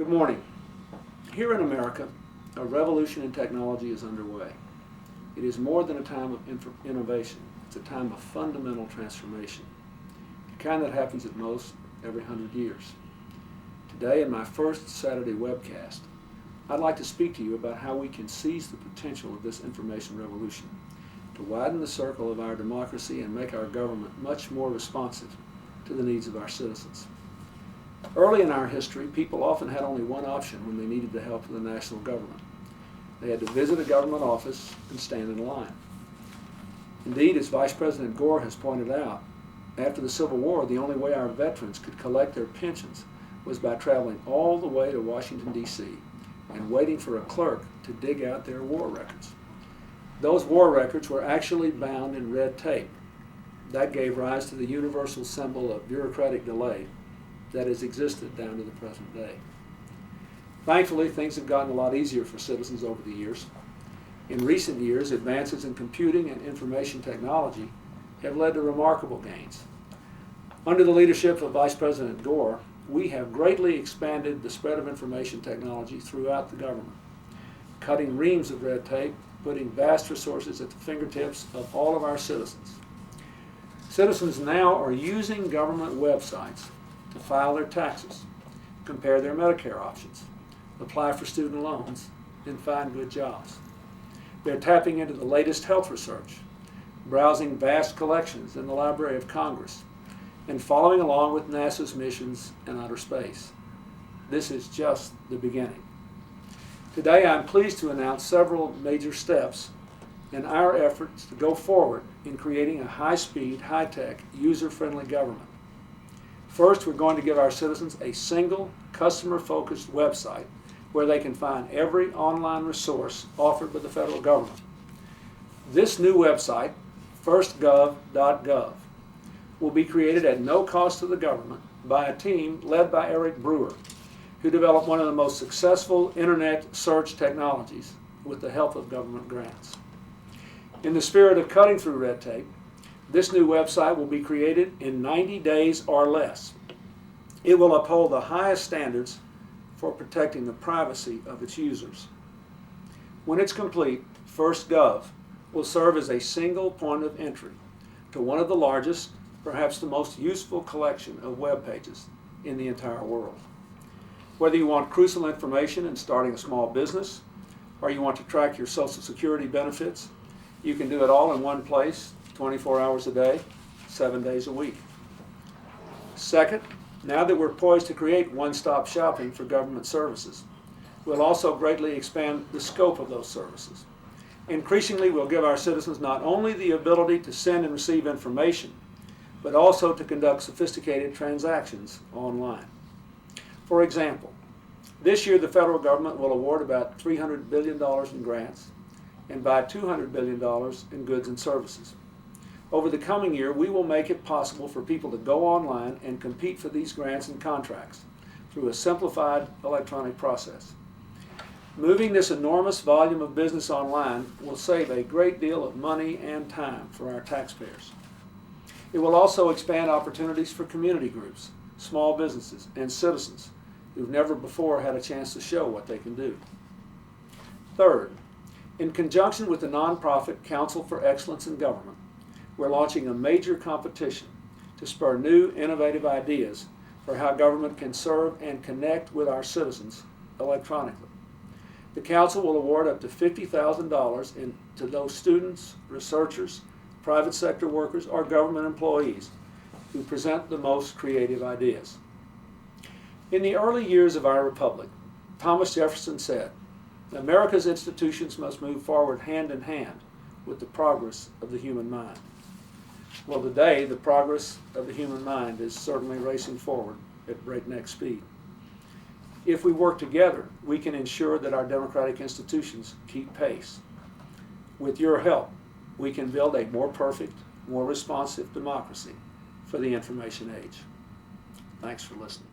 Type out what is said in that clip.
Good morning. Here in America, a revolution in technology is underway. It is more than a time of innovation. It's a time of fundamental transformation, the kind that happens at most every 100 years. Today, in my first Saturday webcast, I'd like to speak to you about how we can seize the potential of this information revolution to widen the circle of our democracy and make our government much more responsive to the needs of our citizens. Early in our history, people often had only one option when they needed the help of the national government. They had to visit a government office and stand in line. Indeed, as Vice President Gore has pointed out, after the Civil War, the only way our veterans could collect their pensions was by traveling all the way to Washington, D.C. and waiting for a clerk to dig out their war records. Those war records were actually bound in red tape. That gave rise to the universal symbol of bureaucratic delay that has existed down to the present day. Thankfully, things have gotten a lot easier for citizens over the years. In recent years, advances in computing and information technology have led to remarkable gains. Under the leadership of Vice President Gore, we have greatly expanded the spread of information technology throughout the government, cutting reams of red tape, putting vast resources at the fingertips of all of our citizens. Citizens now are using government websites to file their taxes, compare their Medicare options, apply for student loans, and find good jobs. They're tapping into the latest health research, browsing vast collections in the Library of Congress, and following along with NASA's missions in outer space. This is just the beginning. Today, I'm pleased to announce several major steps in our efforts to go forward in creating a high-speed, high-tech, user-friendly government. First, we're going to give our citizens a single, customer-focused website where they can find every online resource offered by the federal government. This new website, firstgov.gov, will be created at no cost to the government by a team led by Eric Brewer, who developed one of the most successful internet search technologies with the help of government grants. In the spirit of cutting through red tape, this new website will be created in 90 days or less. It will uphold the highest standards for protecting the privacy of its users. When it's complete, FirstGov will serve as a single point of entry to one of the largest, perhaps the most useful collection of web pages in the entire world. Whether you want crucial information in starting a small business, or you want to track your Social Security benefits, you can do it all in one place, 24 hours a day, 7 days a week. Second, now that we're poised to create one-stop shopping for government services, we'll also greatly expand the scope of those services. Increasingly, we'll give our citizens not only the ability to send and receive information, but also to conduct sophisticated transactions online. For example, this year the federal government will award about $300 billion in grants and buy $200 billion in goods and services. Over the coming year, we will make it possible for people to go online and compete for these grants and contracts through a simplified electronic process. Moving this enormous volume of business online will save a great deal of money and time for our taxpayers. It will also expand opportunities for community groups, small businesses, and citizens who've never before had a chance to show what they can do. Third, in conjunction with the nonprofit Council for Excellence in Government, we're launching a major competition to spur new, innovative ideas for how government can serve and connect with our citizens electronically. The Council will award up to $50,000 to those students, researchers, private sector workers, or government employees who present the most creative ideas. In the early years of our republic, Thomas Jefferson said, "America's institutions must move forward hand in hand with the progress of the human mind." Well, today, the progress of the human mind is certainly racing forward at breakneck speed. If we work together, we can ensure that our democratic institutions keep pace. With your help, we can build a more perfect, more responsive democracy for the information age. Thanks for listening.